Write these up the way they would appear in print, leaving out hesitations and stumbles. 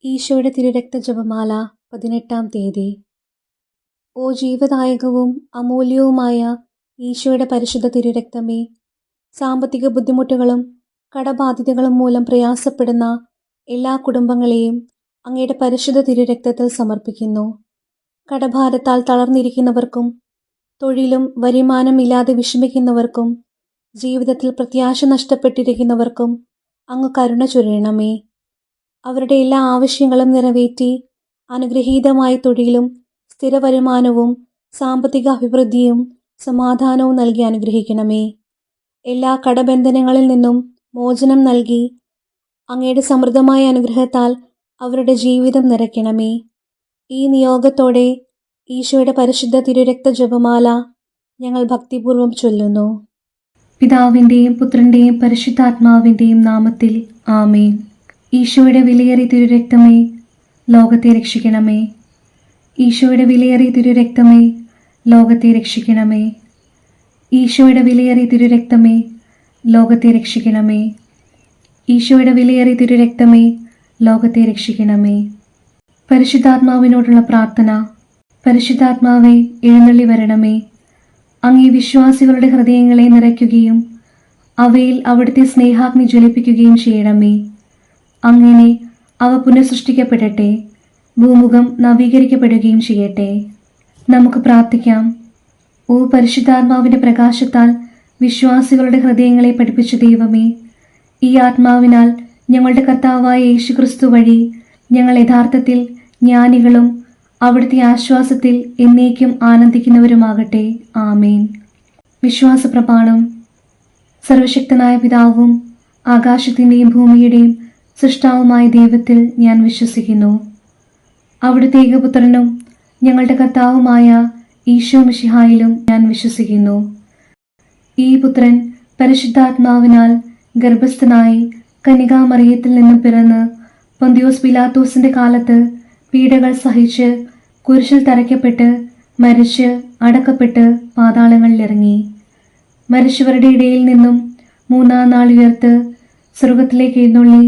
ഈശോയുടെ തിരുരക്ത ജപമാല 18-ാം തീയതി. ഓ ജീവദായകവും അമൂല്യവുമായ ഈശോയുടെ പരിശുദ്ധ തിരുരക്തമേ, സാമ്പത്തിക ബുദ്ധിമുട്ടുകളും കടബാധ്യതകളും മൂലം പ്രയാസപ്പെടുന്ന എല്ലാ കുടുംബങ്ങളെയും അങ്ങയുടെ പരിശുദ്ധ തിരുരക്തത്തിൽ സമർപ്പിക്കുന്നു. കടഭാരത്താൽ തളർന്നിരിക്കുന്നവർക്കും തൊഴിലും വരുമാനമില്ലാതെ വിഷമിക്കുന്നവർക്കും ജീവിതത്തിൽ പ്രത്യാശ നഷ്ടപ്പെട്ടിരിക്കുന്നവർക്കും അങ്ങ് കരുണ ചൊരിയണമേ. അവരുടെ എല്ലാ ആവശ്യങ്ങളും നിറവേറ്റി അനുഗ്രഹീതമായ തൊഴിലും സ്ഥിര വരുമാനവും സാമ്പത്തിക അഭിവൃദ്ധിയും സമാധാനവും നൽകി അനുഗ്രഹിക്കണമേ. എല്ലാ കടബന്ധനങ്ങളിൽ നിന്നും മോചനം നൽകി അങ്ങയുടെ സമൃദ്ധമായ അനുഗ്രഹത്താൽ അവരുടെ ജീവിതം നിറയ്ക്കണമേ. ഈ നിയോഗത്തോടെ ഈശോയുടെ പരിശുദ്ധ തിരുരക്ത ജപമാല ഞങ്ങൾ ഭക്തിപൂർവ്വം ചൊല്ലുന്നു. പിതാവിൻ്റെയും പുത്രൻ്റെയും പരിശുദ്ധാത്മാവിൻ്റെയും നാമത്തിൽ ആമേൻ. ഈശോയുടെ വിലയേറിയ തിരുരക്തമേ, ലോകത്തെ രക്ഷിക്കണമേ. ഈശോയുടെ വിലയേറിയ തിരുരക്തമേ, ലോകത്തെ രക്ഷിക്കണമേ. ഈശോയുടെ വിലയേറിയ തിരുരക്തമേ, ലോകത്തെ രക്ഷിക്കണമേ. ഈശോയുടെ വിലയേറിയ തിരുരക്തമേ, ലോകത്തെ രക്ഷിക്കണമേ. പരിശുദ്ധാത്മാവിനോടുള്ള പ്രാർത്ഥന. പരിശുദ്ധാത്മാവേ, എഴുന്നള്ളി വരണമേ. അങ്ങേ വിശ്വാസികളുടെ ഹൃദയങ്ങളെ നിറയ്ക്കുകയും അവയിൽ അവിടുത്തെ സ്നേഹാഗ്നി ജ്വലിപ്പിക്കുകയും ചെയ്യണമേ. അങ്ങനെ അവ പുനഃസൃഷ്ടിക്കപ്പെടട്ടെ, ഭൂമുഖം നവീകരിക്കപ്പെടുകയും ചെയ്യട്ടെ. നമുക്ക് പ്രാർത്ഥിക്കാം. ഓ പരിശുദ്ധാത്മാവിൻ്റെ പ്രകാശത്താൽ വിശ്വാസികളുടെ ഹൃദയങ്ങളെ പഠിപ്പിച്ച ദൈവമേ, ഈ ആത്മാവിനാൽ ഞങ്ങളുടെ കർത്താവായ യേശുക്രിസ്തു വഴി ഞങ്ങൾ യഥാർത്ഥത്തിൽ ജ്ഞാനികളും അവിടുത്തെ ആശ്വാസത്തിൽ എന്നേക്കും ആനന്ദിക്കുന്നവരുമാകട്ടെ. ആമേൻ. വിശ്വാസപ്രമാണം. സർവശക്തനായ പിതാവും ആകാശത്തിൻ്റെയും ഭൂമിയുടെയും സൃഷ്ടാവുമായ ദൈവത്തിൽ ഞാൻ വിശ്വസിക്കുന്നു. അവിടുത്തെ ഏകപുത്രനും ഞങ്ങളുടെ കർത്താവുമായ ഈശോ മിശിഹായിലും ഞാൻ വിശ്വസിക്കുന്നു. ഈ പുത്രൻ പരിശുദ്ധാത്മാവിനാൽ ഗർഭസ്ഥനായി കന്യകാമറിയത്തിൽ നിന്നും പിറന്ന് പൊന്തിയോസ് പിലാത്തോസിന്റെ കാലത്ത് പീഡകൾ സഹിച്ച് കുരിശിൽ തറയ്ക്കപ്പെട്ട് മരിച്ച് അടക്കപ്പെട്ട് പാതാളങ്ങളിലിറങ്ങി. മരിച്ചവരുടെ ഇടയിൽ നിന്നും മൂന്നാം നാൾ ഉയർത്ത് സ്വർഗത്തിലേക്ക് എഴുന്നള്ളി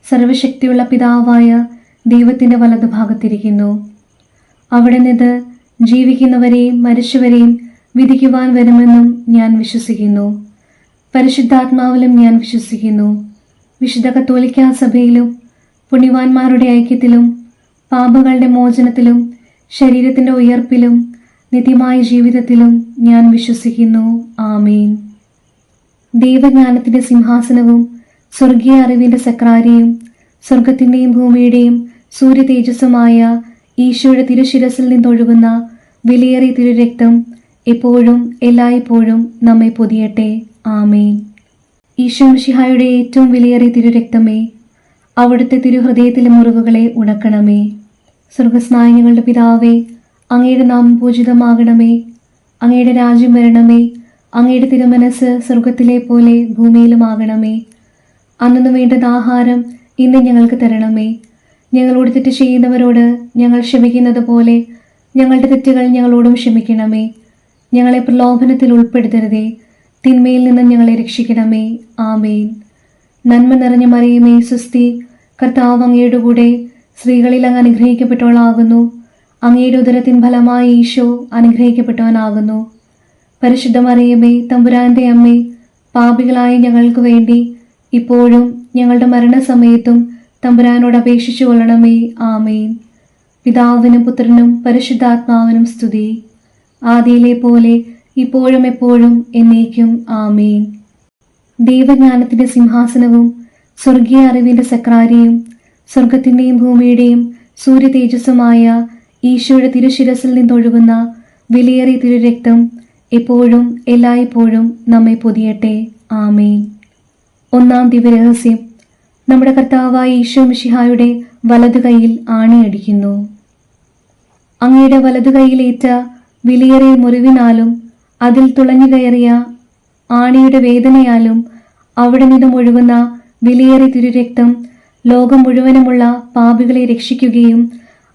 സർവശക്തിയുള്ള പിതാവായ ദൈവത്തിൻ്റെ വലതുഭാഗത്തിരിക്കുന്നു. അവിടെ നിന്ന് ജീവിക്കുന്നവരെയും മരിച്ചവരെയും വിധിക്കുവാൻ വരുമെന്നും ഞാൻ വിശ്വസിക്കുന്നു. പരിശുദ്ധാത്മാവിലും ഞാൻ വിശ്വസിക്കുന്നു. വിശുദ്ധ കത്തോലിക്കാ സഭയിലും പുണ്യവാന്മാരുടെ ഐക്യത്തിലും പാപങ്ങളുടെ മോചനത്തിലും ശരീരത്തിൻ്റെ ഉയർപ്പിലും നിത്യമായ ജീവിതത്തിലും ഞാൻ വിശ്വസിക്കുന്നു. ആമേൻ. ദൈവജ്ഞാനത്തിൻ്റെ സിംഹാസനവും സ്വർഗീയ അറിവിൻ്റെ സക്രാരിയും സ്വർഗത്തിൻ്റെയും ഭൂമിയുടെയും സൂര്യ തേജസ്സുമായ ഈശോയുടെ തിരുശിരസിൽ നിന്നൊഴുകുന്ന വിലയേറിയ തിരുരക്തം എപ്പോഴും എല്ലായ്പ്പോഴും നമ്മെ പൊതിയട്ടെ. ആമേൻ. ഈശോ മിശിഹായുടെ ഏറ്റവും വിലയേറിയ തിരുരക്തമേ, അവിടുത്തെ തിരുഹൃദയത്തിലെ മുറിവുകളെ ഉണക്കണമേ. സ്വർഗസ്നായങ്ങളുടെ പിതാവേ, അങ്ങയുടെ നാമം പൂജിതമാകണമേ. അങ്ങയുടെ രാജ്യം വരണമേ. അങ്ങയുടെ തിരുമനസ് സ്വർഗത്തിലെ പോലെ ഭൂമിയിലുമാകണമേ. അന്നു വേണ്ടുന്ന ആഹാരം ഇന്ന് ഞങ്ങൾക്ക് തരണമേ. ഞങ്ങളോട് തെറ്റ് ചെയ്യുന്നവരോട് ഞങ്ങൾ ക്ഷമിക്കുന്നത് പോലെ ഞങ്ങളുടെ തെറ്റുകൾ ഞങ്ങളോടും ക്ഷമിക്കണമേ. ഞങ്ങളെ പ്രലോഭനത്തിൽ ഉൾപ്പെടുത്തരുതേ, തിന്മയിൽ നിന്ന് ഞങ്ങളെ രക്ഷിക്കണമേ. ആമേൻ. നന്മ നിറഞ്ഞ മറിയമേ, സ്വസ്തി, കർത്താവ് അങ്ങയുടെ കൂടെ സ്ത്രീകളിൽ അങ്ങ് അനുഗ്രഹിക്കപ്പെട്ടവളാകുന്നു. അങ്ങയുടെ ഉദരത്തിൻ ഫലമായി ഈശോ അനുഗ്രഹിക്കപ്പെട്ടവനാകുന്നു. പരിശുദ്ധ മറിയമേ, തമ്പുരാന്റെ അമ്മേ, പാപികളായ ഞങ്ങൾക്ക് വേണ്ടി ഇപ്പോഴും ഞങ്ങളുടെ മരണസമയത്തും തമ്പുരാനോട് അപേക്ഷിച്ചു കൊള്ളണമേ. ആമേൻ. പിതാവിനും പുത്രനും പരിശുദ്ധാത്മാവിനും സ്തുതി, ആദിയിലെ പോലെ ഇപ്പോഴും എപ്പോഴും എന്നേക്കും. ആമേൻ. ദൈവജ്ഞാനത്തിന്റെ സിംഹാസനവും സ്വർഗീയ അറിവിന്റെ സക്രാരിയും സ്വർഗത്തിൻ്റെയും ഭൂമിയുടെയും സൂര്യ തേജസ്സുമായ ഈശോയുടെ തിരുശിരസിൽ നിന്നൊഴുകുന്ന വിലയേറിയ തിരുരക്തം എപ്പോഴും എല്ലായ്പ്പോഴും നമ്മെ പൊതിയട്ടെ. ആമേൻ. ഒന്നാം ദിവ്യരഹസ്യം. നമ്മുടെ കർത്താവായ ഈശോ മിശിഹായുടെ വലതുകൈയിൽ ആണിയടിക്കുന്നു. അങ്ങയുടെ വലതുകൈയിലേറ്റ വിലയേറിയ മുറിവിനാലും അതിൽ തുളഞ്ഞു കയറിയ ആണിയുടെ വേദനയാലും അവിടെ നിന്നും ഒഴുകുന്ന വിലയേറിയ തിരുരക്തം ലോകം മുഴുവനുമുള്ള പാപികളെ രക്ഷിക്കുകയും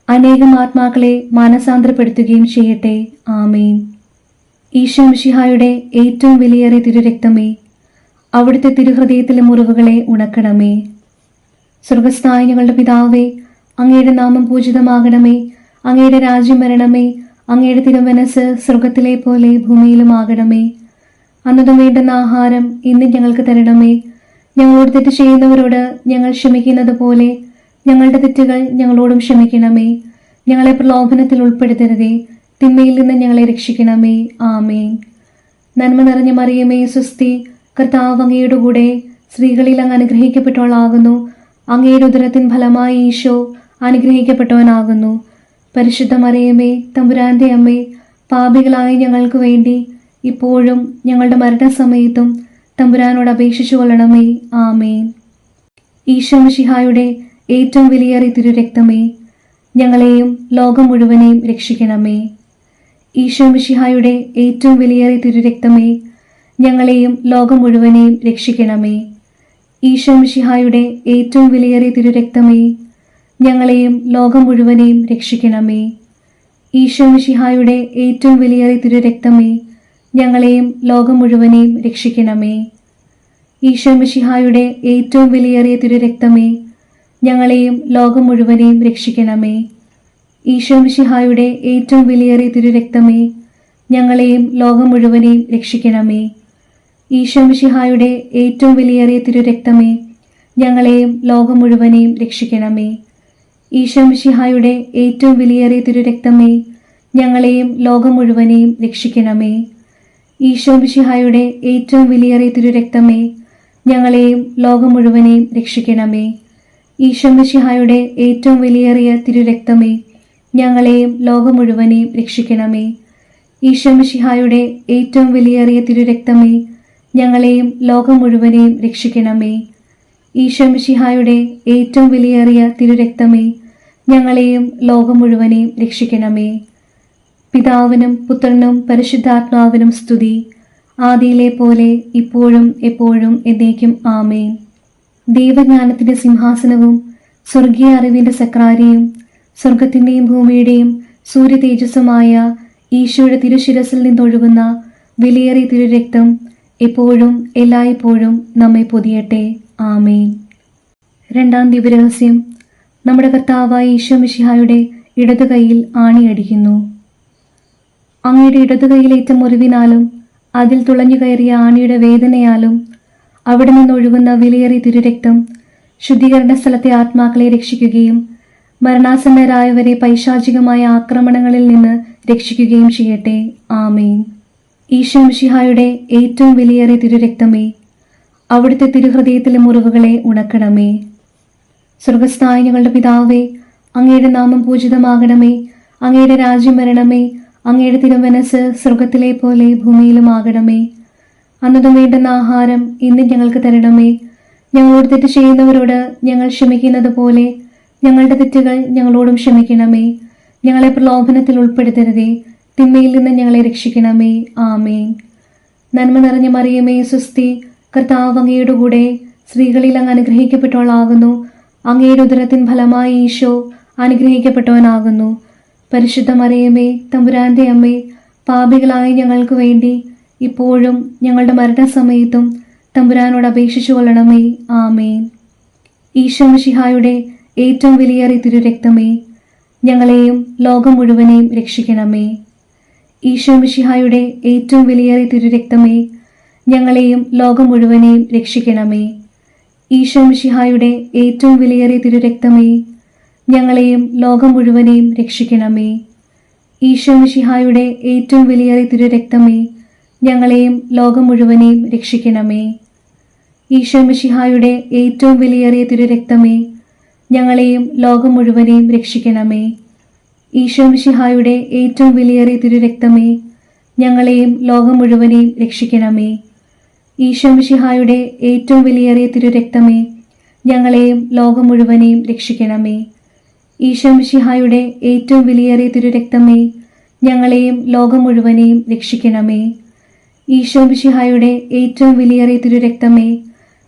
അനേകം ആത്മാക്കളെ മാനസാന്തരപ്പെടുത്തുകയും ചെയ്യട്ടെ. ആമേൻ. ഈശോ മിശിഹായുടെ ഏറ്റവും വിലയേറിയ തിരുരക്തമേ, അവിടുത്തെ തിരുഹൃദയത്തിലെ മുറിവുകളെ ഉണക്കണമേ. സ്വർഗസ്ഥായ ഞങ്ങളുടെ പിതാവേ, അങ്ങയുടെ നാമം പൂജിതമാകണമേ. അങ്ങയുടെ രാജ്യം വരണമേ. അങ്ങയുടെ തിരുമനസ് സ്വർഗത്തിലെ പോലെ ഭൂമിയിലുമാകണമേ. അന്നതും വേണ്ടുന്ന ആഹാരം ഇന്ന് ഞങ്ങൾക്ക് തരണമേ. ഞങ്ങളോട് തെറ്റ് ചെയ്യുന്നവരോട് ഞങ്ങൾ ക്ഷമിക്കുന്നത് പോലെ ഞങ്ങളുടെ തെറ്റുകൾ ഞങ്ങളോടും ക്ഷമിക്കണമേ. ഞങ്ങളെ പ്രലോഭനത്തിൽ ഉൾപ്പെടുത്തരുതേ, തിന്മയിൽ നിന്ന് ഞങ്ങളെ രക്ഷിക്കണമേ. ആമേൻ. നന്മ നിറഞ്ഞ മറിയമേ, സ്വസ്തി, കർത്താവ് അങ്ങയുടെ കൂടെ സ്ത്രീകളിൽ അങ്ങ് അനുഗ്രഹിക്കപ്പെട്ടവളാകുന്നു. അങ്ങയുടെ ഉദരത്തിൻ ഫലമായി ഈശോ അനുഗ്രഹിക്കപ്പെട്ടവനാകുന്നു. പരിശുദ്ധ മറിയമേ, തമ്പുരാന്റെ അമ്മേ, പാപികളായ ഞങ്ങൾക്ക് വേണ്ടി ഇപ്പോഴും ഞങ്ങളുടെ മരണസമയത്തും തമ്പുരാനോട് അപേക്ഷിച്ചു കൊള്ളണമേ. ആമേൻ. ഈശോ മിശിഹായുടെ ഏറ്റവും വിലയേറിയ തിരുരക്തമേ, ഞങ്ങളെയും ലോകം മുഴുവനെയും രക്ഷിക്കണമേ. ഈശോ മിശിഹായുടെ ഏറ്റവും വിലയേറിയ തിരുരക്തമേ, ഞങ്ങളെയും ലോകം മുഴുവനെയും രക്ഷിക്കണമേ. ഈശോ മിശിഹായുടെ ഏറ്റവും വിലയേറിയ തിരുരക്തമേ, ഞങ്ങളെയും ലോകം മുഴുവനെയും രക്ഷിക്കണമേ. ഈശോ മിശിഹായുടെ ഏറ്റവും വിലയേറിയ തിരുരക്തമേ, ഞങ്ങളെയും ലോകം മുഴുവനെയും രക്ഷിക്കണമേ. ഈശോ മിശിഹായുടെ ഏറ്റവും വിലയേറിയ തിരുരക്തമേ, ഞങ്ങളെയും ലോകം മുഴുവനെയും രക്ഷിക്കണമേ. ഈശോ മിശിഹായുടെ ഏറ്റവും വിലയേറിയ തിരുരക്തമേ, ഞങ്ങളെയും ലോകം മുഴുവനെയും രക്ഷിക്കണമേ. ഈശോ മിശിഹായുടെ ഏറ്റവും വിലയേറിയ തിരുരക്തമേ, ഞങ്ങളെയും ലോകം മുഴുവനെയും രക്ഷിക്കണമേ. ഈശോ മിശിഹായുടെ ഏറ്റവും വിലയേറിയ തിരുരക്തമേ, ഞങ്ങളെയും ലോകം മുഴുവനെയും രക്ഷിക്കണമേ. ഈശോ മിശിഹായുടെ ഏറ്റവും വിലയേറിയ തിരുരക്തമേ, ഞങ്ങളെയും ലോകം മുഴുവനെയും രക്ഷിക്കണമേ. ഈശോ മിശിഹായുടെ ഏറ്റവും വിലയേറിയ തിരുരക്തമേ, ഞങ്ങളെയും ലോകം മുഴുവനെയും രക്ഷിക്കണമേ. ഈശോ മിശിഹായുടെ ഏറ്റവും വിലയേറിയ തിരുരക്തമേ, ഞങ്ങളെയും ലോകം മുഴുവനെയും രക്ഷിക്കണമേ. ഈശോ മിശിഹായുടെ ഏറ്റവും വിലയേറിയ തിരുരക്തമേ, ഞങ്ങളെയും ലോകം മുഴുവനെയും രക്ഷിക്കണമേ. പിതാവിനും പുത്രനും പരിശുദ്ധാത്മാവിനും സ്തുതി, ആദിയിലെ പോലെ ഇപ്പോഴും എപ്പോഴും എന്നേക്കും. ആമേൻ. ദൈവജ്ഞാനത്തിന്റെ സിംഹാസനവും സ്വർഗീയ അറിവിന്റെ സക്രാരിയും സ്വർഗത്തിന്റെയും ഭൂമിയുടെയും സൂര്യ തേജസ്സുമായ ഈശോയുടെ തിരുശിരസിൽ നിന്നൊഴുകുന്ന വിലയേറിയ തിരുരക്തം എപ്പോഴും എല്ലായ്പ്പോഴും നമ്മെ പൊതിയട്ടെ. ആമേൻ. രണ്ടാം ദിവ്യരഹസ്യം. നമ്മുടെ കർത്താവായ ഈശോ മിശിഹായുടെ ഇടതു കൈയിൽ ആണിയടിക്കുന്നു. അങ്ങയുടെ ഇടതു കൈയിലേറ്റ മുറിവിനാലും അതിൽ തുളഞ്ഞു കയറിയ ആണിയുടെ വേദനയാലും അവിടെ നിന്നൊഴുകുന്ന വിലയേറിയ തിരുരക്തം ശുദ്ധീകരണ സ്ഥലത്തെ ആത്മാക്കളെ രക്ഷിക്കുകയും മരണാസന്നരായവരെ പൈശാചികമായ ആക്രമണങ്ങളിൽ നിന്ന് രക്ഷിക്കുകയും ചെയ്യട്ടെ. ആമേൻ. ഈശോ മിശിഹായുടെ ഏറ്റവും വിലയേറിയ തിരുരക്തമേ, അവിടുത്തെ തിരുഹൃദയത്തിലെ മുറിവുകളെ ഉണക്കണമേ. സ്വർഗസ്ഥനായ ഞങ്ങളുടെ പിതാവേ, അങ്ങയുടെ നാമം പൂജിതമാകണമേ. അങ്ങയുടെ രാജ്യം വരണമേ. അങ്ങയുടെ തിരുമനസ് സ്വർഗത്തിലെ പോലെ ഭൂമിയിലുമാകണമേ. അന്നതും വേണ്ടുന്ന ആഹാരം ഇന്ന് ഞങ്ങൾക്ക് തരണമേ. ഞങ്ങളോട് തെറ്റ് ചെയ്യുന്നവരോട് ഞങ്ങൾ ക്ഷമിക്കുന്നത് പോലെ ഞങ്ങളുടെ തെറ്റുകൾ ഞങ്ങളോടും ക്ഷമിക്കണമേ. ഞങ്ങളെ പ്രലോഭനത്തിൽ ഉൾപ്പെടുത്തരുതേ, തിന്മയിൽ നിന്ന് ഞങ്ങളെ രക്ഷിക്കണമേ. ആമേൻ. നന്മ നിറഞ്ഞ മറിയമേ, സ്വസ്തി, കർത്താവ് അങ്ങയുടെ കൂടെ സ്ത്രീകളിൽ അങ്ങ് അനുഗ്രഹിക്കപ്പെട്ടവളാകുന്നു. അങ്ങയുടെ ഉദരത്തിൻ ഫലമായി ഈശോ അനുഗ്രഹിക്കപ്പെട്ടവനാകുന്നു. പരിശുദ്ധ മറിയമേ, തമ്പുരാന്റെ അമ്മേ, പാപികളായ ഞങ്ങൾക്ക് വേണ്ടി ഇപ്പോഴും ഞങ്ങളുടെ മരണസമയത്തും തമ്പുരാനോട് അപേക്ഷിച്ചു കൊള്ളണമേ. ആമേൻ. ഈശോ മിശിഹായുടെ ഏറ്റവും വിലയേറിയ തിരുരക്തമേ, ഞങ്ങളെയും ലോകം മുഴുവനെയും രക്ഷിക്കണമേ. ഈശോ മിശിഹായുടെ ഏറ്റവും വിലയേറിയ തിരുരക്തമേ, ഞങ്ങളെയും ലോകം മുഴുവനെയും രക്ഷിക്കണമേ. ഈശോ മിശിഹായുടെ ഏറ്റവും വിലയേറിയ തിരുരക്തമേ, ഞങ്ങളെയും ലോകം മുഴുവനെയും രക്ഷിക്കണമേ. ഈശോ മിശിഹായുടെ ഏറ്റവും വിലയേറിയ തിരുരക്തമേ, ഞങ്ങളെയും ലോകം മുഴുവനെയും രക്ഷിക്കണമേ. ഈശോ മിശിഹായുടെ ഏറ്റവും വിലയേറിയ തിരുരക്തമേ, ഞങ്ങളെയും ലോകം മുഴുവനെയും രക്ഷിക്കണമേ. ഈശോ മിശിഹായുടെ ഏറ്റവും വിലയേറിയ തിരുരക്തമേ, ഞങ്ങളെയും ലോകം മുഴുവനെയും രക്ഷിക്കണമേ. ഈശോ മിശിഹായുടെ ഏറ്റവും വിലയേറിയ തിരുരക്തമേ, ഞങ്ങളെയും ലോകം മുഴുവനെയും രക്ഷിക്കണമേ. ഈശോ മിശിഹായുടെ ഏറ്റവും വിലയേറിയ തിരുരക്തമേ, ഞങ്ങളെയും ലോകം മുഴുവനെയും രക്ഷിക്കണമേ. ഈശോ മിശിഹായുടെ ഏറ്റവും വിലയേറിയ തിരുരക്തമേ,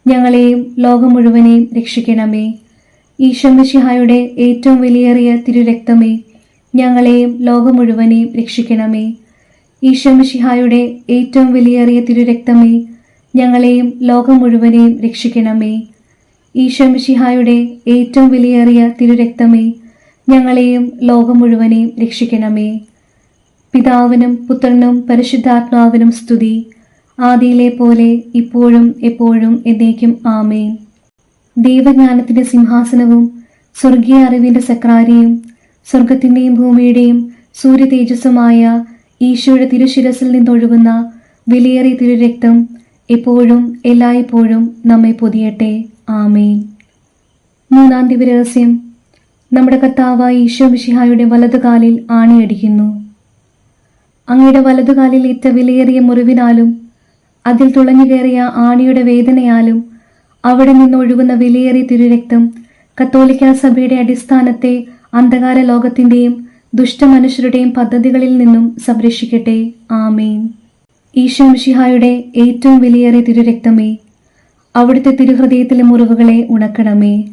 ഞങ്ങളെയും ലോകം മുഴുവനെയും രക്ഷിക്കണമേ. ഈശോ മിശിഹായുടെ ഏറ്റവും വിലയേറിയ തിരുരക്തമേ, ഞങ്ങളെയും ലോകം മുഴുവനെയും രക്ഷിക്കണമേ. ഈശോ മിശിഹായുടെ ഏറ്റവും വിലയേറിയ തിരുരക്തമേ, ഞങ്ങളെയും ലോകം മുഴുവനെയും രക്ഷിക്കണമേ. ഈശോ മിശിഹായുടെ ഏറ്റവും വിലയേറിയ തിരുരക്തമേ, ഞങ്ങളെയും ലോകം മുഴുവനെയും രക്ഷിക്കണമേ. പിതാവിനും പുത്രനും പരിശുദ്ധാത്മാവിനും സ്തുതി, ആദിയിലെ പോലെ ഇപ്പോഴും എപ്പോഴും എന്നേക്കും ആമേൻ. ദൈവജ്ഞാനത്തിന്റെ സിംഹാസനവും സ്വർഗീയ അറിവിന്റെ സക്രാരിയും സ്വർഗത്തിന്റെയും ഭൂമിയുടെയും സൂര്യ തേജസ്സുമായ ഈശോയുടെ തിരുശിരസിൽ നിന്നൊഴുകുന്ന വിലയേറിയ തിരുരക്തം എപ്പോഴും എല്ലായ്പ്പോഴും നമ്മെ പൊതിയട്ടെ. ആമേൻ. മൂന്നാം ദിവരഹസ്യം. നമ്മുടെ കർത്താവായ ഈശോ മിശിഹായുടെ വലതുകാലിൽ ആണിയടിക്കുന്നു. അങ്ങയുടെ വലതുകാലിൽ ഏറ്റ വിലയേറിയ മുറിവിനാലും അതിൽ തുളഞ്ഞു കയറിയ ആണിയുടെ വേദനയാലും അവിടെ നിന്നൊഴുകുന്ന വിലയേറിയ തിരുരക്തം കത്തോലിക്കാ സഭയുടെ അടിസ്ഥാനത്തെ അന്ധകാര ലോകത്തിന്റെയും ദുഷ്ടമനുഷ്യരുടെയും പദ്ധതികളിൽ നിന്നും സംരക്ഷിക്കട്ടെ. ആമേൻ. ഈശോ മിശിഹായുടെ ഏറ്റവും വിലയേറിയ തിരുരക്തമേ, അവിടുത്തെ തിരുഹൃദയത്തിലെ മുറിവുകളെ ഉണക്കണമേ.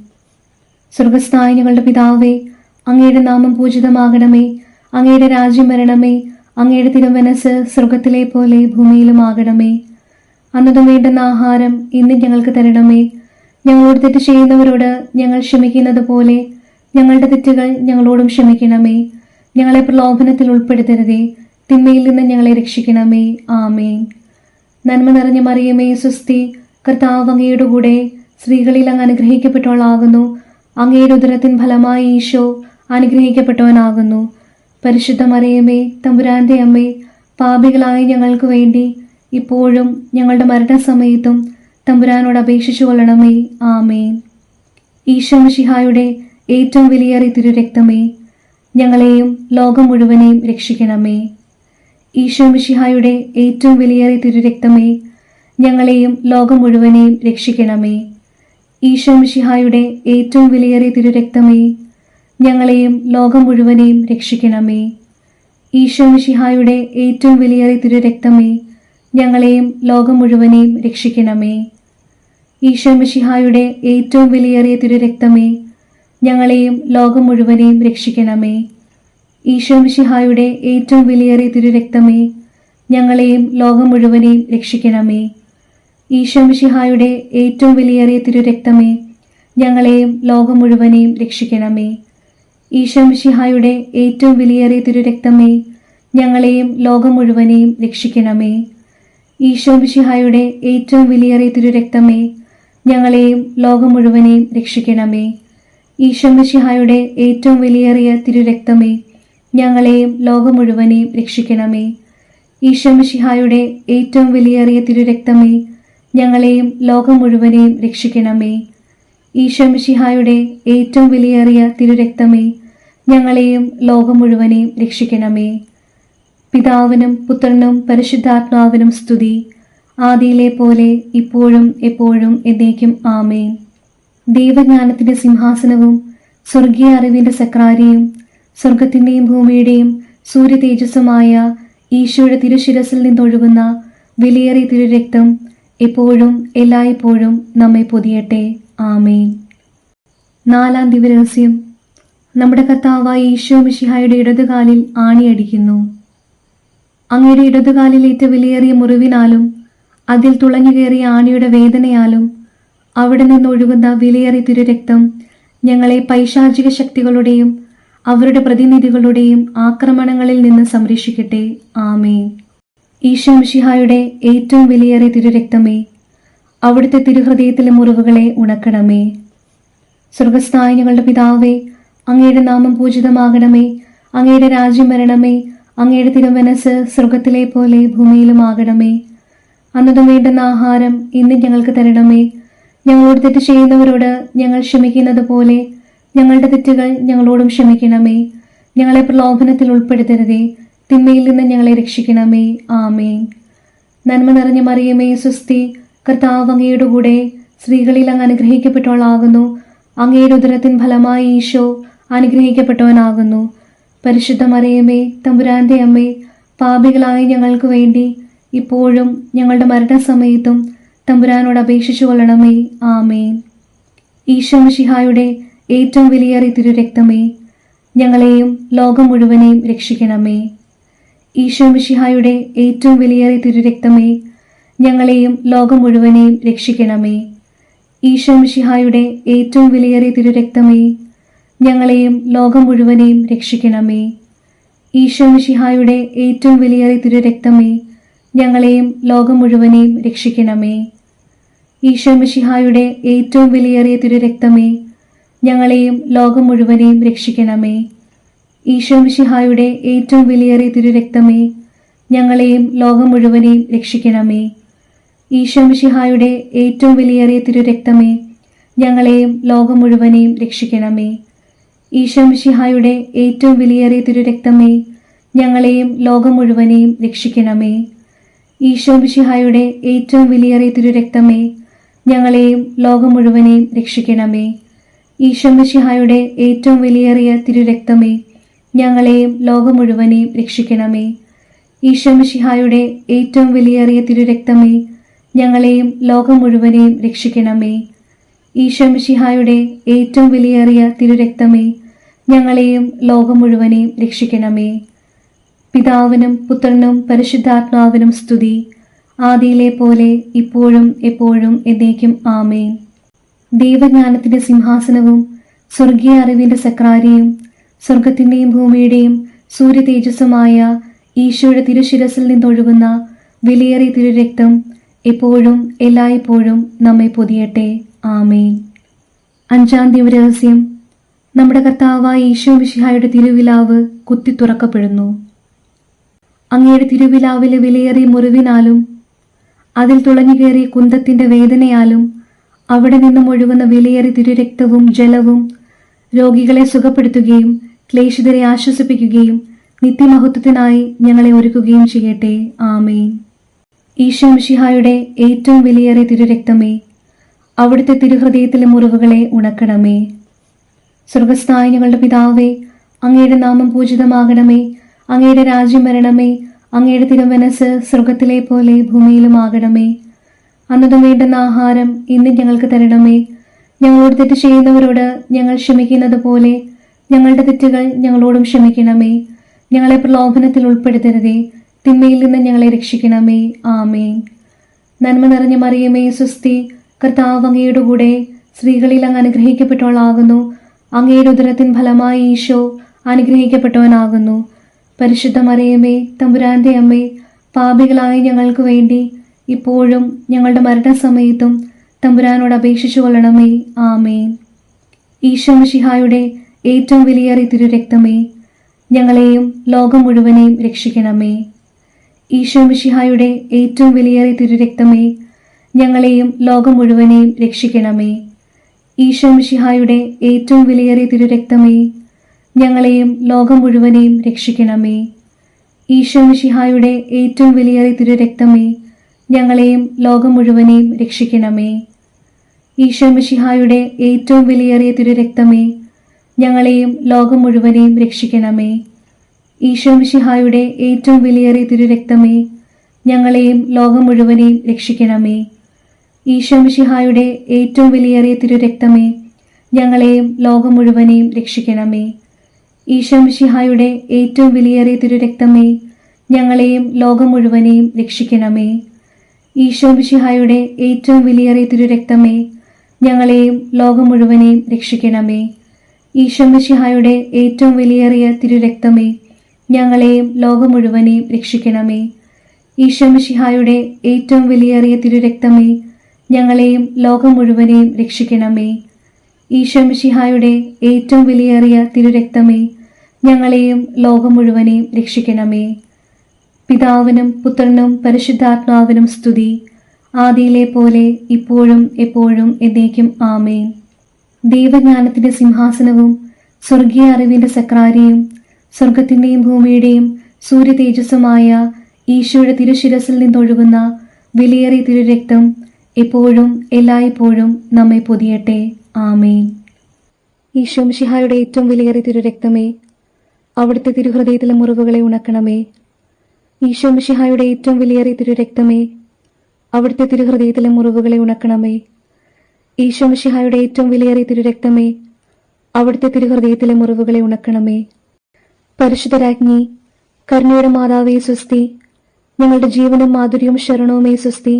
സ്വർഗസ്ഥനായ ഞങ്ങളുടെ പിതാവേ, അങ്ങയുടെ നാമം പൂജിതമാകണമേ. അങ്ങയുടെ രാജ്യം വരണമേ. അങ്ങയുടെ തിരുമനസ് സ്വർഗത്തിലെ പോലെ ഭൂമിയിലുമാകണമേ. അന്നതും വേണ്ടുന്ന ആഹാരം ഇന്ന് ഞങ്ങൾക്ക് തരണമേ. ഞങ്ങളോട് തെറ്റ് ചെയ്യുന്നവരോട് ഞങ്ങൾ ക്ഷമിക്കുന്നത് പോലെ ഞങ്ങളുടെ തെറ്റുകൾ ഞങ്ങളോടും ക്ഷമിക്കണമേ. ഞങ്ങളെ പ്രലോഭനത്തിൽ ഉൾപ്പെടുത്തരുതേ, തിന്മയിൽ നിന്ന് ഞങ്ങളെ രക്ഷിക്കണമേ. ആമേൻ. നന്മ നിറഞ്ഞ മറിയമേ, സ്വസ്തി, കർത്താവ് അങ്ങയുടെ കൂടെ സ്ത്രീകളിൽ അങ്ങ് അനുഗ്രഹിക്കപ്പെട്ടവളാകുന്നു. അങ്ങയുടെ ഉദരത്തിൻ ഫലമായി ഈശോ അനുഗ്രഹിക്കപ്പെട്ടവനാകുന്നു. പരിശുദ്ധ മറിയമേ, തമ്പുരാന്റെ അമ്മേ, പാപികളായ ഞങ്ങൾക്ക് വേണ്ടി ഇപ്പോഴും ഞങ്ങളുടെ മരണസമയത്തും തമ്പുരാനോട് അപേക്ഷിച്ചു കൊള്ളണമേ. ആമേൻ. ഈശോ മിശിഹായുടെ ഏറ്റവും വിലയേറിയ തിരുരക്തമേ, ഞങ്ങളെയും ലോകം മുഴുവനെയും രക്ഷിക്കണമേ. ഈശോ മിശിഹായുടെ ഏറ്റവും വിലയേറിയ തിരുരക്തമേ, ഞങ്ങളെയും ലോകം മുഴുവനെയും രക്ഷിക്കണമേ. ഈശോ മിശിഹായുടെ ഏറ്റവും വിലയേറിയ തിരുരക്തമേ, ഞങ്ങളെയും ലോകം മുഴുവനെയും രക്ഷിക്കണമേ. ഈശോ മിശിഹായുടെ ഏറ്റവും വിലയേറിയ തിരുരക്തമേ, ഞങ്ങളെയും ലോകം മുഴുവനെയും രക്ഷിക്കണമേ. ഈശോ മിശിഹായുടെ ഏറ്റവും വിലയേറിയ തിരുരക്തമേ, ഞങ്ങളെയും ലോകം മുഴുവനെയും രക്ഷിക്കണമേ. ഈശോ മിശിഹായുടെ ഏറ്റവും വിലയേറിയ തിരുരക്തമേ, ഞങ്ങളെയും ലോകം മുഴുവനെയും രക്ഷിക്കണമേ. ഈശോ മിശിഹായുടെ ഏറ്റവും വിലയേറിയ തിരുരക്തമേ, ഞങ്ങളെയും ലോകം മുഴുവനെയും രക്ഷിക്കണമേ. ഈശോ മിശിഹായുടെ ഏറ്റവും വിലയേറിയ തിരുരക്തമേ, ഞങ്ങളെയും ലോകം മുഴുവനെയും രക്ഷിക്കണമേ. ഈശോ മിശിഹായുടെ ഏറ്റവും വിലയേറിയ തിരുരക്തമേ, ഞങ്ങളെയും ലോകം മുഴുവനെയും രക്ഷിക്കണമേ. ഈശോ മിശിഹായുടെ ഏറ്റവും വിലയേറിയ തിരുരക്തമേ, ഞങ്ങളെയും ലോകം മുഴുവനെയും രക്ഷിക്കണമേ. ഈശോ മിശിഹായുടെ ഏറ്റവും വിലയേറിയ തിരുരക്തമേ, ഞങ്ങളെയും ലോകം മുഴുവനെയും രക്ഷിക്കണമേ. ഈശോ മിശിഹായുടെ ഏറ്റവും വിലയേറിയ തിരുരക്തമേ, ഞങ്ങളെയും ലോകം മുഴുവനെയും രക്ഷിക്കണമേ. പിതാവിനും പുത്രനും പരിശുദ്ധാത്മാവിനും സ്തുതി, ആദിയിലെ പോലെ ഇപ്പോഴും എപ്പോഴും എന്നേക്കും ആമേൻ. ദൈവജ്ഞാനത്തിന്റെ സിംഹാസനവും സ്വർഗീയ അറിവിന്റെ സക്രാരിയും സ്വർഗത്തിന്റെയും ഭൂമിയുടെയും സൂര്യ തേജസ്സുമായ ഈശോയുടെ തിരുശിരസിൽ നിന്നൊഴുകുന്ന വിലയേറിയ തിരുരക്തം എപ്പോഴും എല്ലായ്പ്പോഴും നമ്മെ പൊതിയട്ടെ. ആമേൻ. നാലാം ദിവരഹസ്യം. നമ്മുടെ കർത്താവായ ഈശോ മിശിഹായുടെ ഇടതുകാലിൽ ആണിയടിക്കുന്നു. അങ്ങയുടെ ഇടതുകാലിലേറ്റ വിലയേറിയ മുറിവിനാലും അതിൽ തുളഞ്ഞു കയറിയ ആണിയുടെ വേദനയാലും അവിടെ നിന്നൊഴുകുന്ന വിലയേറിയ തിരുരക്തം ഞങ്ങളെ പൈശാചിക ശക്തികളുടെയും അവരുടെ പ്രതിനിധികളുടെയും ആക്രമണങ്ങളിൽ നിന്ന് സംരക്ഷിക്കട്ടെ. ആമേൻ. ഈശോ മിശിഹായുടെ ഏറ്റവും വിലയേറിയ തിരുരക്തമേ, അവിടുത്തെ തിരുഹൃദയത്തിലെ മുറിവുകളെ ഉണക്കണമേ. സ്വർഗസ്ഥനായ ഞങ്ങളുടെ പിതാവേ, അങ്ങയുടെ നാമം പൂജിതമാകണമേ. അങ്ങയുടെ രാജ്യം വരണമേ. അങ്ങയുടെ തിരുമനസ് സ്വർഗത്തിലെ പോലെ ഭൂമിയിലുമാകണമേ. അന്നതും വേണ്ടുന്ന ആഹാരം ഇന്ന് ഞങ്ങൾക്ക് തരണമേ. ഞങ്ങളോട് തെറ്റ് ചെയ്യുന്നവരോട് ഞങ്ങൾ ക്ഷമിക്കുന്നത് പോലെ ഞങ്ങളുടെ തെറ്റുകൾ ഞങ്ങളോടും ക്ഷമിക്കണമേ. ഞങ്ങളെ പ്രലോഭനത്തിൽ ഉൾപ്പെടുത്തരുതേ, തിന്മയിൽ നിന്ന് ഞങ്ങളെ രക്ഷിക്കണമേ. ആമേൻ. നന്മ നിറഞ്ഞ മറിയമേ, സ്വസ്തി, കർത്താവ് അങ്ങയുടെ കൂടെ സ്ത്രീകളിൽ അങ്ങ് അനുഗ്രഹിക്കപ്പെട്ടവളാകുന്നു. അങ്ങയുടെ ഉദരത്തിൻ ഫലമായി ഈശോ അനുഗ്രഹിക്കപ്പെട്ടവനാകുന്നു. പരിശുദ്ധ മറിയമേ, തമ്പുരാന്റെ അമ്മേ, പാപികളായ ഞങ്ങൾക്ക് വേണ്ടി ഇപ്പോഴും ഞങ്ങളുടെ മരണസമയത്തും തമ്പുരാനോട് അപേക്ഷിച്ചു കൊള്ളണമേ. ആമേൻ. ഈശോ മിശിഹായുടെ ഏറ്റവും വിലയേറിയ തിരുരക്തമേ, ഞങ്ങളെയും ലോകം മുഴുവനെയും രക്ഷിക്കണമേ. ഈശോ മിശിഹായുടെ ഏറ്റവും വിലയേറിയ തിരുരക്തമേ, ഞങ്ങളെയും ലോകം മുഴുവനെയും രക്ഷിക്കണമേ. ഈശോ മിശിഹായുടെ ഏറ്റവും വിലയേറിയ തിരുരക്തമേ, ഞങ്ങളെയും ലോകം മുഴുവനെയും രക്ഷിക്കണമേ. ഈശോ മിശിഹായുടെ ഏറ്റവും വിലയേറിയ തിരുരക്തമേ, ഞങ്ങളെയും ലോകം മുഴുവനെയും രക്ഷിക്കണമേ. ഈശോ മിശിഹായുടെ ഏറ്റവും വിലയേറിയ തിരുരക്തമേ, ഞങ്ങളെയും ലോകം മുഴുവനെയും രക്ഷിക്കണമേ. ഈശോ മിശിഹായുടെ ഏറ്റവും വിലയേറിയ തിരുരക്തമേ, ഞങ്ങളെയും ലോകം മുഴുവനെയും രക്ഷിക്കണമേ. ഈശോ മിശിഹായുടെ ഏറ്റവും വിലയേറിയ തിരുരക്തമേ, ഞങ്ങളെയും ലോകം മുഴുവനെയും രക്ഷിക്കണമേ. ഈശോ മിശിഹായുടെ ഏറ്റവും വിലയേറിയ തിരുരക്തമേ, ഞങ്ങളെയും ലോകം മുഴുവനെയും രക്ഷിക്കണമേ. ഈശോ മിശിഹായുടെ ഏറ്റവും വിലയേറിയ തിരുരക്തമേ, ഞങ്ങളെയും ലോകം മുഴുവനെയും രക്ഷിക്കണമേ. ഈശോ മിശിഹായുടെ ഏറ്റവും വിലയേറിയ തിരുരക്തമേ, ഞങ്ങളെയും ലോകം മുഴുവനെയും രക്ഷിക്കണമേ. ഈശോ മിശിഹായുടെ ഏറ്റവും വിലയേറിയ തിരുരക്തമേ, ഞങ്ങളെയും ലോകം മുഴുവനെയും രക്ഷിക്കണമേ. ഈശോ മിശിഹായുടെ ഏറ്റവും വിലയേറിയ തിരുരക്തമേ, ഞങ്ങളെയും ലോകം മുഴുവനെയും രക്ഷിക്കണമേ. പിതാവിനും പുത്രനും പരിശുദ്ധാത്മാവിനും സ്തുതി, ആദിയിലെ പോലെ ഇപ്പോഴും എപ്പോഴും എന്നേക്കും ആമേൻ. ദൈവജ്ഞാനത്തിന്റെ സിംഹാസനവും സ്വർഗീയ അറിവിന്റെ സക്രാരിയും സ്വർഗത്തിന്റെയും ഭൂമിയുടെയും സൂര്യ തേജസ്സുമായ ഈശോയുടെ തിരുശിരസിൽ നിന്നൊഴുകുന്ന വിലയേറിയ തിരുരക്തം എപ്പോഴും എല്ലായ്പ്പോഴും നമ്മെ പൊതിയട്ടെ. ആമേൻ. 5-ാം ദിവരഹസ്യം. നമ്മുടെ കർത്താവായ ഈശോ മിശിഹായുടെ തിരുവിലാവ് കുത്തി തുറക്കപ്പെടുന്നു. അങ്ങയുടെ തിരുവിലാവിലെ വിലയേറിയ മുറിവിനാലും അതിൽ തുളഞ്ഞുകയറിയ കുന്തത്തിന്റെ വേദനയാലും അവിടെ നിന്നും ഒഴുകുന്ന വിലയേറിയ തിരുരക്തവും ജലവും രോഗികളെ സുഖപ്പെടുത്തുകയും ക്ലേശിതരെ ആശ്വസിപ്പിക്കുകയും നിത്യമഹത്വത്തിനായി ഞങ്ങളെ ഒരുക്കുകയും ചെയ്യട്ടെ. ആമേൻ. ഈശോ മിശിഹായുടെ ഏറ്റവും വിലയേറിയ തിരുരക്തമേ, അവിടുത്തെ തിരുഹൃദയത്തിലെ മുറിവുകളെ ഉണക്കണമേ. സ്വർഗസ്ഥനായ ഞങ്ങളുടെ പിതാവേ, അങ്ങയുടെ നാമം പൂജിതമാകണമേ. അങ്ങയുടെ രാജ്യം വരണമേ. അങ്ങയുടെ തിരുമനസ് സ്വർഗത്തിലെ പോലെ ഭൂമിയിലുമാകണമേ. അന്നതും വേണ്ടുന്ന ആഹാരം ഇന്നും ഞങ്ങൾക്ക് തരണമേ. ഞങ്ങളോട് തെറ്റ് ചെയ്യുന്നവരോട് ഞങ്ങൾ ക്ഷമിക്കുന്നത് പോലെ ഞങ്ങളുടെ തെറ്റുകൾ ഞങ്ങളോടും ക്ഷമിക്കണമേ. ഞങ്ങളെ പ്രലോഭനത്തിൽ ഉൾപ്പെടുത്തരുതേ, തിന്മയിൽ നിന്ന് ഞങ്ങളെ രക്ഷിക്കണമേ. ആമേൻ. നന്മ നിറഞ്ഞ മറിയമേ സ്വസ്തി, കർത്താവ് അങ്ങയുടെ കൂടെ സ്ത്രീകളിൽ അങ്ങ് അനുഗ്രഹിക്കപ്പെട്ടവളാകുന്നു. അങ്ങയുടെ ഉദരത്തിൻ ഫലമായി ഈശോ അനുഗ്രഹിക്കപ്പെട്ടവനാകുന്നു. പരിശുദ്ധ മറിയമേ, തമ്പുരാന്റെ അമ്മേ, പാപികളായ ഞങ്ങൾക്ക് വേണ്ടി ഇപ്പോഴും ഞങ്ങളുടെ മരണസമയത്തും തമ്പുരാനോട് അപേക്ഷിച്ചു കൊള്ളണമേ. ആമേൻ. ഈശോ മിശിഹായുടെ ഏറ്റവും വിലയേറിയ തിരുരക്തമേ, ഞങ്ങളെയും ലോകം മുഴുവനെയും രക്ഷിക്കണമേ. ഈശോ മിശിഹായുടെ ഏറ്റവും വിലയേറിയ തിരുരക്തമേ, ഞങ്ങളെയും ലോകം മുഴുവനെയും രക്ഷിക്കണമേ. ഈശോ മിശിഹായുടെ ഏറ്റവും വിലയേറിയ തിരുരക്തമേ, ഞങ്ങളെയും ലോകം മുഴുവനെയും രക്ഷിക്കണമേ. ഈശോ മിശിഹായുടെ ഏറ്റവും വിലയേറിയ തിരുരക്തമേ, ഞങ്ങളെയും ലോകം മുഴുവനെയും രക്ഷിക്കണമേ. ഈശോ മിശിഹായുടെ ഏറ്റവും വിലയേറിയ തിരുരക്തമേ, ഞങ്ങളെയും ലോകം മുഴുവനെയും രക്ഷിക്കണമേ. ഈശോ മിശിഹായുടെ ഏറ്റവും വിലയേറിയ തിരുരക്തമേ, ഞങ്ങളെയും ലോകം മുഴുവനെയും രക്ഷിക്കണമേ. ഈശോ മിശിഹായുടെ ഏറ്റവും വിലയേറിയ തിരുരക്തമേ, ഞങ്ങളെയും ലോകം മുഴുവനെയും രക്ഷിക്കണമേ. ഈശോ മിശിഹായുടെ ഏറ്റവും വിലയേറിയ തിരുരക്തമേ, ഞങ്ങളെയും ലോകം മുഴുവനെയും രക്ഷിക്കണമേ. ഈശോ മിശിഹായുടെ ഏറ്റവും വിലയേറിയ തിരുരക്തമേ, ഞങ്ങളെയും ലോകം മുഴുവനെയും രക്ഷിക്കണമേ. ഈശോ മിശിഹായുടെ ഏറ്റവും വിലയേറിയ തിരുരക്തമേ, ഞങ്ങളെയും ലോകം മുഴുവനെയും രക്ഷിക്കണമേ. ഈശോ മിശിഹായുടെ ഏറ്റവും വിലയേറിയ തിരുരക്തമേ, ഞങ്ങളെയും ലോകം മുഴുവനെയും രക്ഷിക്കണമേ. ഈശോ മിശിഹായുടെ ഏറ്റവും വിലയേറിയ തിരുരക്തമേ, ഞങ്ങളെയും ലോകം മുഴുവനെയും രക്ഷിക്കണമേ. പിതാവിനും പുത്രനും പരിശുദ്ധാത്മാവിനും സ്തുതി, ആദിയിലെ പോലെ ഇപ്പോഴും എപ്പോഴും എന്നേക്കും ആമേൻ. ദൈവജ്ഞാനത്തിന്റെ സിംഹാസനവും സ്വർഗീയ അറിവിന്റെ സക്രാരിയും സ്വർഗത്തിന്റെയും ഭൂമിയുടെയും സൂര്യ തേജസ്സുമായ ഈശോയുടെ തിരുശിരസിൽ നിന്നൊഴുകുന്ന വിലയേറിയ തിരുരക്തം എപ്പോഴും എല്ലായ്പ്പോഴും നമ്മെ പൊതിയട്ടെ. ആമേൻ. ഈശോ മിശിഹായുടെ ഏറ്റവും വിലയേറിയ തിരുരക്തമേ, അവിടുത്തെ തിരുഹൃദയത്തിലെ മുറിവുകളെ ഉണക്കണമേ. ഈശോ മിശിഹായുടെ ഏറ്റവും വിലയേറിയ തിരുരക്തമേ, അവിടുത്തെ തിരുഹൃദയത്തിലെ മുറിവുകളെ ഉണക്കണമേ. ഈശോ മിശിഹായുടെ ഏറ്റവും വിലയേറിയ തിരുരക്തമേ, അവിടുത്തെ തിരുഹൃദയത്തിലെ മുറിവുകളെ ഉണക്കണമേ. പരിശുദ്ധരാജ്ഞി, കരുണയുടെ മാതാവേ സ്വസ്തി, ഞങ്ങളുടെ ജീവനും മാധുര്യവും ശരണവുമേ സ്വസ്തി.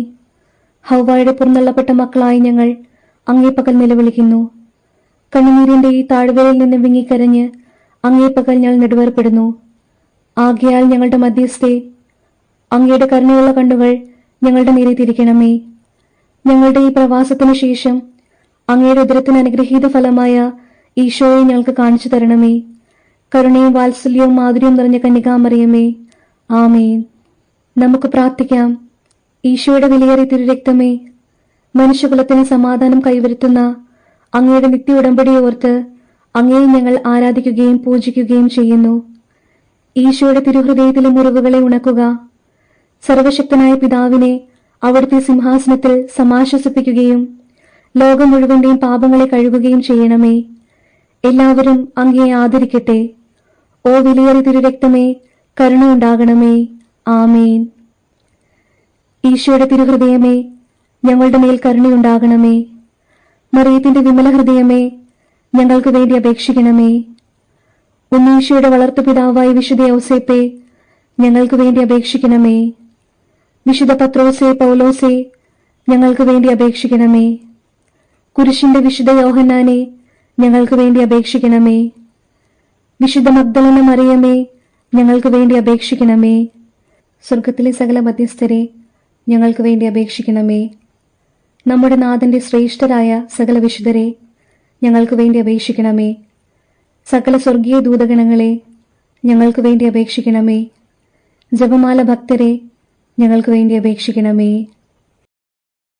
ഹൗവായുടെ പുറന്തള്ളപ്പെട്ട മക്കളായി ഞങ്ങൾ അങ്ങേ പക്കൽ നിലവിളിക്കുന്നു. കണ്ണുനീരിന്റെ ഈ താഴ്വരയിൽ നിന്ന് വിങ്ങിക്കരഞ്ഞ് അങ്ങേ പകൽ ഞങ്ങൾ നെടുവേർപ്പെടുന്നു. ആകയാൽ ഞങ്ങളുടെ മധ്യസ്ഥെ, അങ്ങയുടെ കരുണയുള്ള കണ്ണുകൾ ഞങ്ങളുടെ നേരെ തിരിക്കണമേ. ഞങ്ങളുടെ ഈ പ്രവാസത്തിനു ശേഷം അങ്ങയുടെ ഉദരത്തിന് അനുഗ്രഹീത ഫലമായ ഈശോയെ ഞങ്ങൾക്ക് കാണിച്ചു തരണമേ. കരുണയും വാത്സല്യവും മാധുര്യവും നിറഞ്ഞ കന്യകാമറിയമേ, ആമേൻ. നമുക്ക് പ്രാർത്ഥിക്കാം. ഈശോയുടെ വിലയേറിയ തിരുരക്തമേ, മനുഷ്യകുലത്തിന് സമാധാനം കൈവരുത്തുന്ന അങ്ങയുടെ നിത്യ ഉടമ്പടിയെ ഓർത്ത് അങ്ങയെ ഞങ്ങൾ ആരാധിക്കുകയും പൂജിക്കുകയും ചെയ്യുന്നു. ഈശോയുടെ തിരുഹൃദയത്തിലെ മുറിവുകളെ ഉണക്കുക. സർവശക്തനായ പിതാവിനെ അവിടുത്തെ സിംഹാസനത്തിൽ സമാശ്വസിപ്പിക്കുകയും ലോകം മുഴുവന്റെയും പാപങ്ങളെ കഴുകുകയും ചെയ്യണമേ. എല്ലാവരും അങ്ങയെ ആദരിക്കട്ടെ. ഓ വിലയേറിയ തിരുരക്തമേ, കരുണയുണ്ടാകണമേ. ആമേൻ. ഈശോയുടെ തിരുഹൃദയമേ, ഞങ്ങളുടെ മേൽ കരുണയുണ്ടാകണമേ. മറിയത്തിന്റെ വിമല ഹൃദയമേ, ഞങ്ങൾക്ക് വേണ്ടി അപേക്ഷിക്കണമേ. ഉണ്ണീശോയുടെ വളർത്തുപിതാവായ വിശുദ്ധ ഔസേപ്പേ, ഞങ്ങൾക്ക് വേണ്ടി അപേക്ഷിക്കണമേ. വിശുദ്ധ പത്രോസേ, പൗലോസേ, ഞങ്ങൾക്ക് വേണ്ടി അപേക്ഷിക്കണമേ. കുരിശിന്റെ വിശുദ്ധ യോഹന്നാനെ, ഞങ്ങൾക്ക് വേണ്ടി അപേക്ഷിക്കണമേ. വിശുദ്ധ മഗ്ദലന മറിയമേ, ഞങ്ങൾക്ക് വേണ്ടി അപേക്ഷിക്കണമേ. സ്വർഗത്തിലെ സകല മധ്യസ്ഥരെ, ഞങ്ങൾക്ക് വേണ്ടി അപേക്ഷിക്കണമേ. നമ്മുടെ നാഥന്റെ ശ്രേഷ്ഠരായ സകല വിശുദ്ധരെ, ഞങ്ങൾക്ക് വേണ്ടി അപേക്ഷിക്കണമേ. സകല സ്വർഗീയ ദൂതഗണങ്ങളെ, ഞങ്ങൾക്ക് വേണ്ടി അപേക്ഷിക്കണമേ. ജപമാല ഭക്തരെ, ഞങ്ങൾക്ക് വേണ്ടി അപേക്ഷിക്കണമേ.